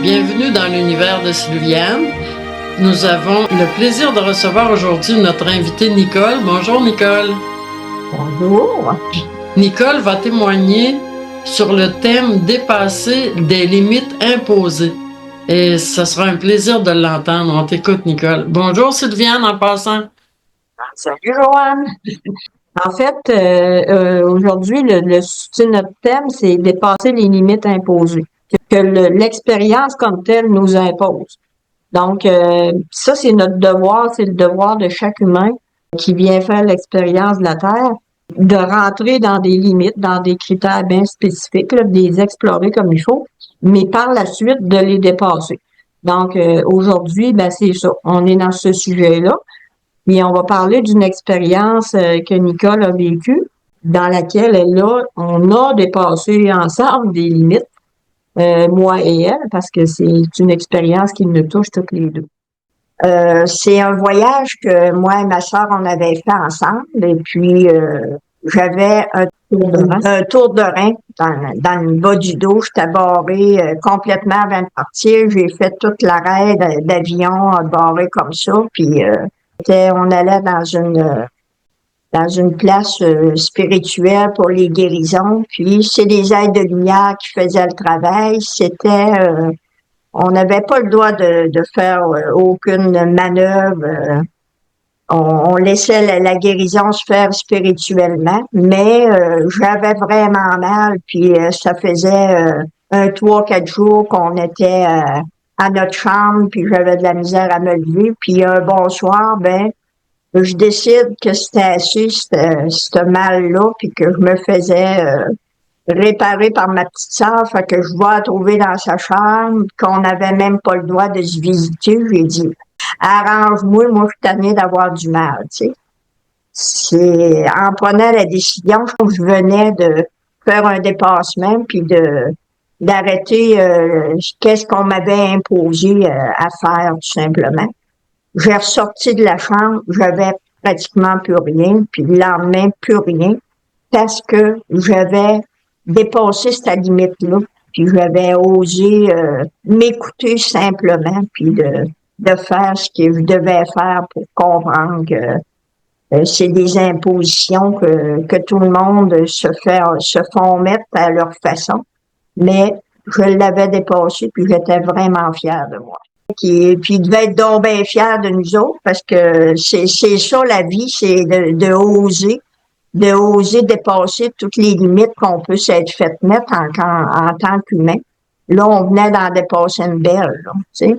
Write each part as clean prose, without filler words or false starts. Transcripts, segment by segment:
Bienvenue dans l'univers de Sylviane. Nous avons le plaisir de recevoir aujourd'hui notre invitée Nicole. Bonjour Nicole. Bonjour. Nicole va témoigner sur le thème dépasser des limites imposées. Et ce sera un plaisir de l'entendre. On t'écoute Nicole. Bonjour Sylviane en passant. Salut Joanne. En fait, aujourd'hui, notre thème, c'est dépasser les limites imposées, que l'expérience comme telle nous impose. Donc, ça, c'est notre devoir, c'est le devoir de chaque humain qui vient faire l'expérience de la Terre, de rentrer dans des limites, dans des critères bien spécifiques, là, de les explorer comme il faut, mais par la suite, de les dépasser. Donc, aujourd'hui, ben c'est ça. On est dans ce sujet-là. Et on va parler d'une expérience que Nicole a vécue, dans laquelle on a dépassé ensemble des limites, moi et elle, parce que c'est une expérience qui nous touche toutes les deux. C'est un voyage que moi et ma sœur, on avait fait ensemble, et puis j'avais un tour de rein dans le bas du dos. J'étais barrée complètement avant de partir. J'ai fait toute l'arrêt d'avion barrée comme ça, puis on allait dans une place spirituelle pour les guérisons. Puis c'est des aides de lumière qui faisaient le travail. On n'avait pas le droit de faire aucune manœuvre. On laissait la guérison se faire spirituellement, mais j'avais vraiment mal. Puis ça faisait 3-4 jours qu'on était à notre chambre, puis j'avais de la misère à me lever. Puis un bon soir, ben, je décide que c'était assez, ce mal-là, puis que je me faisais réparer par ma petite sœur, fait que je vais la trouver dans sa chambre, qu'on n'avait même pas le droit de se visiter. J'ai dit, arrange-moi, moi, je suis tannée d'avoir du mal, tu sais. C'est, en prenant la décision, je venais de faire un dépassement, puis d'arrêter qu'est-ce qu'on m'avait imposé à faire, tout simplement. J'ai ressorti de la chambre, j'avais pratiquement plus rien, puis le lendemain, plus rien, parce que j'avais dépassé cette limite-là, puis j'avais osé m'écouter simplement, puis de faire ce que je devais faire pour comprendre que c'est des impositions que tout le monde se font mettre à leur façon, mais je l'avais dépassé, puis j'étais vraiment fière de moi. Puis il devait être donc bien fier de nous autres, parce que c'est ça la vie, c'est de oser dépasser toutes les limites qu'on peut s'être fait mettre en tant qu'humain. Là, on venait d'en dépasser une belle, là, tu sais.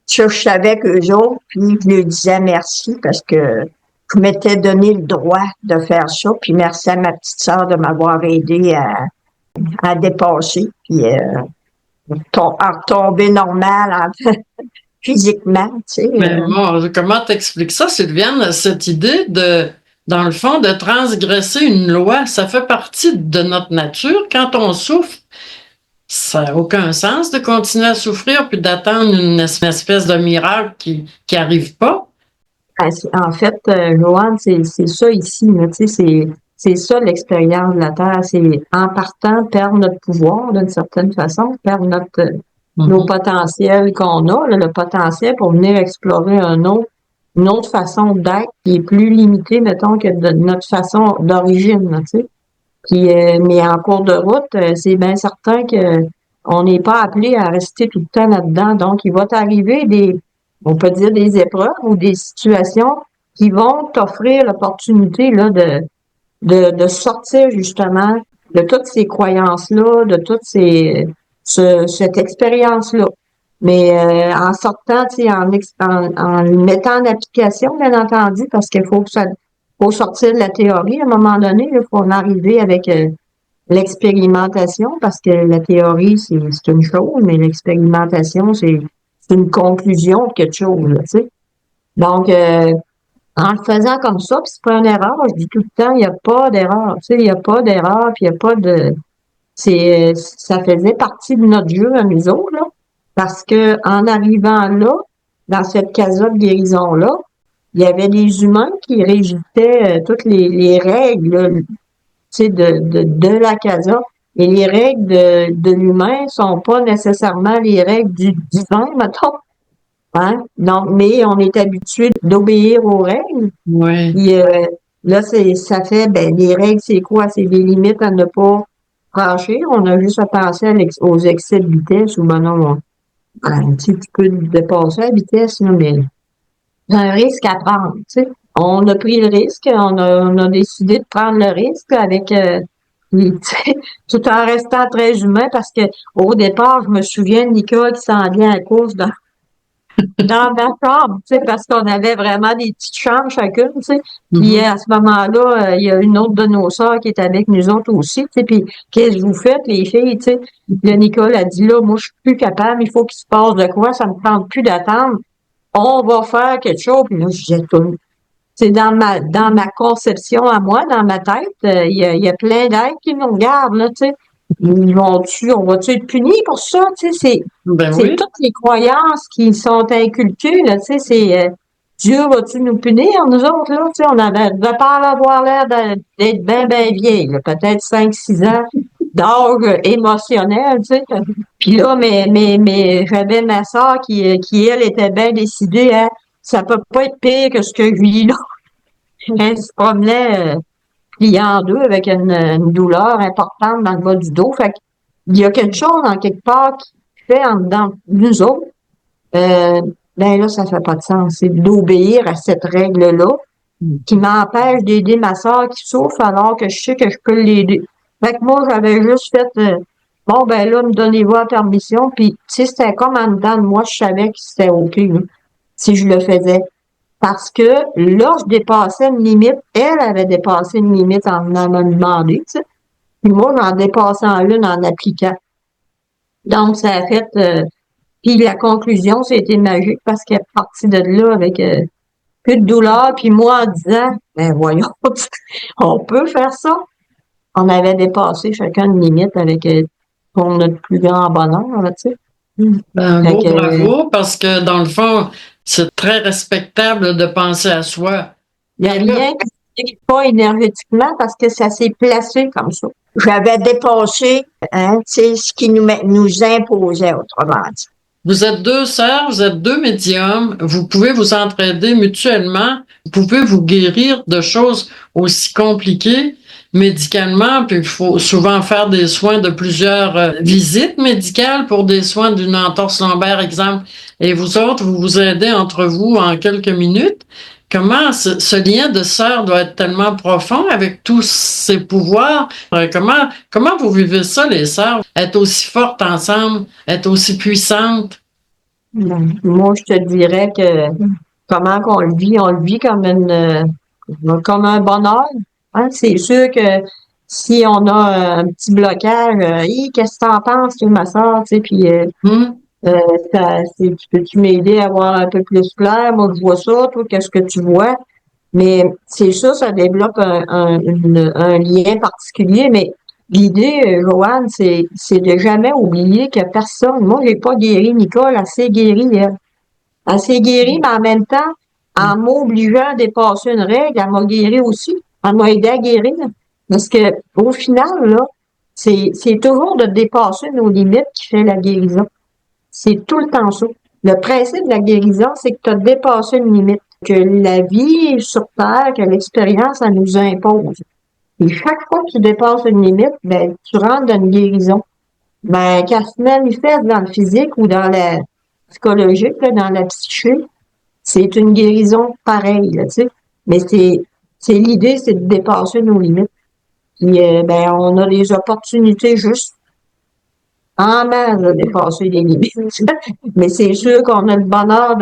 Ça, je savais qu'eux autres, puis je leur disais merci parce que je m'étais donné le droit de faire ça, puis merci à ma petite sœur de m'avoir aidé à dépasser, puis à retomber normal physiquement, tu sais. Mais bon, comment t'expliques ça, Sylviane, cette idée dans le fond, de transgresser une loi? Ça fait partie de notre nature. Quand on souffre, ça n'a aucun sens de continuer à souffrir puis d'attendre une espèce de miracle qui arrive pas. En fait, Joanne, c'est ça ici, là, tu sais, c'est ça l'expérience de la Terre. C'est en partant perdre notre pouvoir d'une certaine façon, perdre nos potentiels qu'on a, là, le potentiel pour venir explorer une autre façon d'être qui est plus limitée, mettons, que de notre façon d'origine, tu sais. Puis, mais en cours de route, c'est bien certain que on n'est pas appelé à rester tout le temps là-dedans. Donc, il va t'arriver on peut dire des épreuves ou des situations qui vont t'offrir l'opportunité là de sortir justement de toutes ces croyances-là, de toutes cette expérience-là. Mais en sortant, tu sais, en le mettant en application, bien entendu, parce qu'il faut sortir de la théorie à un moment donné, il faut en arriver avec l'expérimentation, parce que la théorie, c'est une chose, mais l'expérimentation, c'est une conclusion de quelque chose, là, tu sais. Donc, en le faisant comme ça, puis c'est pas une erreur, je dis tout le temps, il n'y a pas d'erreur, tu sais, il n'y a pas d'erreur, puis il n'y a pas de... ça faisait partie de notre jeu à nous autres, là, parce que en arrivant là, dans cette casa de guérison-là, il y avait des humains qui régissaient toutes les règles, tu sais, de la casa. Et les règles de l'humain sont pas nécessairement les règles du divin, mettons. Hein? Donc, mais on est habitué d'obéir aux règles. Oui. Puis, là, ça fait, ben, les règles, c'est quoi? C'est des limites à ne pas franchir. On a juste à penser aux excès de vitesse ou ben non, tu peux dépasser la vitesse, là, mais c'est un risque à prendre, tu sais. On a pris le risque, on a décidé de prendre le risque avec, tu sais, tout en restant très humain parce que au départ, je me souviens de Nicole qui s'en vient à cause dans ma chambre, tu sais, parce qu'on avait vraiment des petites chambres chacune, tu sais. Puis Mhm. à ce moment-là, il y a une autre de nos sœurs qui est avec nous autres aussi, tu sais. Puis qu'est-ce que vous faites, les filles, tu sais? Là, Nicole a dit là, moi, je suis plus capable, il faut qu'il se passe de quoi, ça me tente plus d'attendre. On va faire quelque chose. Puis là, je disais tout. C'est dans ma conception à moi, dans ma tête, il y a plein d'êtres qui nous regardent, là, tu sais. On va-tu être punis pour ça? Tu sais, Ben c'est oui. toutes les croyances qui sont inculquées, là, tu sais, Dieu va-tu nous punir, nous autres, là? Tu sais, on avait, de pas avoir l'air d'être bien, bien vieille, là, peut-être 5, 6 ans d'âge émotionnel, tu sais. Puis là, mais j'avais ma soeur qui, elle, était bien décidée, hein, ça peut pas être pire que ce que je vis là. Elle se promenait pliée en deux avec une douleur importante dans le bas du dos. Fait qu'il y a quelque chose en quelque part qui fait en dedans de nous autres. Euh, ben là, ça fait pas de sens. C'est d'obéir à cette règle-là qui m'empêche d'aider ma soeur qui souffre alors que je sais que je peux l'aider. Fait que moi, j'avais juste fait bon ben là, me donnez-vous la permission. Puis tu sais, c'était comme en dedans de moi, je savais que c'était OK là, si je le faisais. Parce que là, je dépassais une limite. Elle avait dépassé une limite en venant me demander, tu sais. Puis moi, j'en dépassais une en appliquant. Donc, ça a fait... puis la conclusion, c'était magique parce qu'elle est partie de là avec plus de douleur. Puis moi, en disant, ben voyons, on peut faire ça. On avait dépassé chacun une limite avec pour notre plus grand bonheur, là, tu sais. Ben, un Fait beau que bravo, parce que dans le fond, c'est très respectable de penser à soi. il n'y a Et là, rien qui ne pas énergétiquement parce que ça s'est placé comme ça. J'avais dépassé, hein, tu sais, ce qui nous imposait, autrement dit. vous êtes deux sœurs, vous êtes deux médiums, vous pouvez vous entraider mutuellement, vous pouvez vous guérir de choses aussi compliquées médicalement, puis il faut souvent faire des soins de plusieurs visites médicales pour des soins d'une entorse lombaire, exemple, et vous autres, vous vous aidez entre vous en quelques minutes. Comment ce lien de sœur doit être tellement profond avec tous ces pouvoirs? Comment vous vivez ça, les sœurs? Être aussi fortes ensemble, être aussi puissantes? Moi, je te dirais que comment qu'on on le vit comme comme un bonheur. Hein? C'est sûr que si on a un petit blocage, Hi, qu'est-ce que t'en penses, tu ma soeur, tu sais, puis Hmm? tu peux-tu m'aider à voir un peu plus clair? Moi, je vois ça, toi, qu'est-ce que tu vois? Mais c'est sûr, ça développe un lien particulier, mais l'idée, Joanne, c'est de jamais oublier que personne, moi, j'ai pas guéri Nicole, elle s'est guérie, elle. Elle s'est guérie, mais en même temps, en m'obligeant à dépasser une règle, elle m'a guéri aussi. Elle m'a aidé à guérir. Parce que, au final, là, c'est toujours de dépasser nos limites qui fait la guérison. C'est tout le temps ça. Le principe de la guérison, c'est que tu as dépassé une limite, que la vie sur Terre, que l'expérience, elle nous impose. Et chaque fois que tu dépasses une limite, ben, tu rentres dans une guérison. Ben, qu'elle se manifeste dans le physique ou dans la psychologique, là, dans la psyché, c'est une guérison pareille, là, tu sais. Mais c'est l'idée, c'est de dépasser nos limites. Puis, ben, on a des opportunités juste en masse de dépasser les limites. Mais c'est sûr qu'on a le bonheur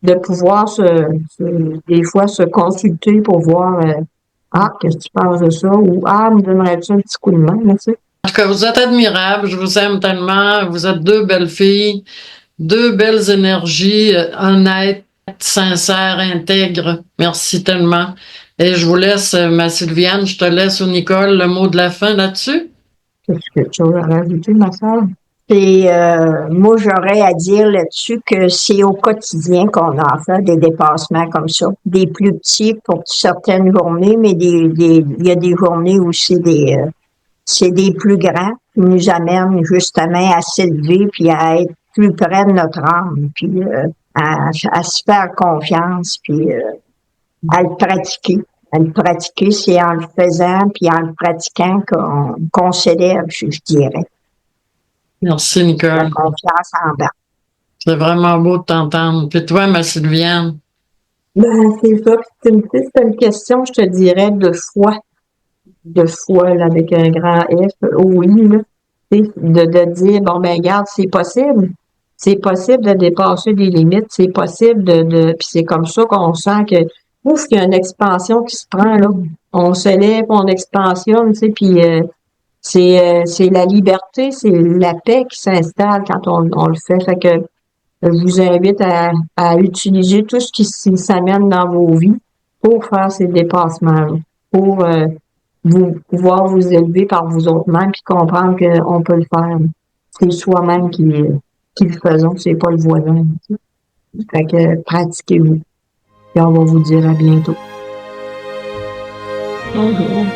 de pouvoir des fois se consulter pour voir ah, qu'est-ce que tu penses de ça? Ou ah, me donnerais-tu un petit coup de main, là, tu sais? En tout cas, vous êtes admirables, je vous aime tellement, vous êtes deux belles filles, deux belles énergies, honnêtes, sincères, intègres. Merci tellement. Et je vous laisse, ma Sylviane, je te laisse au Nicole le mot de la fin là-dessus. Qu'est-ce que tu as rajouté, ma soeur? Et moi, j'aurais à dire là-dessus que c'est au quotidien qu'on a à faire des dépassements comme ça. Des plus petits pour certaines journées, mais il y a des journées où c'est c'est des plus grands qui nous amènent justement à s'élever puis à être plus près de notre âme, puis à se faire confiance, puis à le pratiquer. À le pratiquer, c'est en le faisant puis en le pratiquant qu'on s'élève, je dirais. Merci, La Nicole. confiance en bas. C'est vraiment beau de t'entendre. Puis toi, ma Sylviane? Ben, c'est ça. C'est une question, je te dirais, de foi. De foi, là, avec un grand F, oui, là. De dire, bon, ben, regarde, c'est possible. C'est possible de dépasser des limites. C'est possible puis c'est comme ça qu'on sent que, ouf, il y a une expansion qui se prend, là. On se lève, on expansionne, tu sais, puis c'est la liberté, c'est la paix qui s'installe quand on le fait. Fait que je vous invite à utiliser tout ce qui s'amène dans vos vies pour faire ces dépassements-là, pour vous pouvoir vous élever par vous autres-mêmes puis comprendre qu'on peut le faire. C'est soi-même qui le faisons, c'est pas le voisin. Tu sais. Fait que pratiquez-vous. Et on va vous dire à bientôt. Bonjour.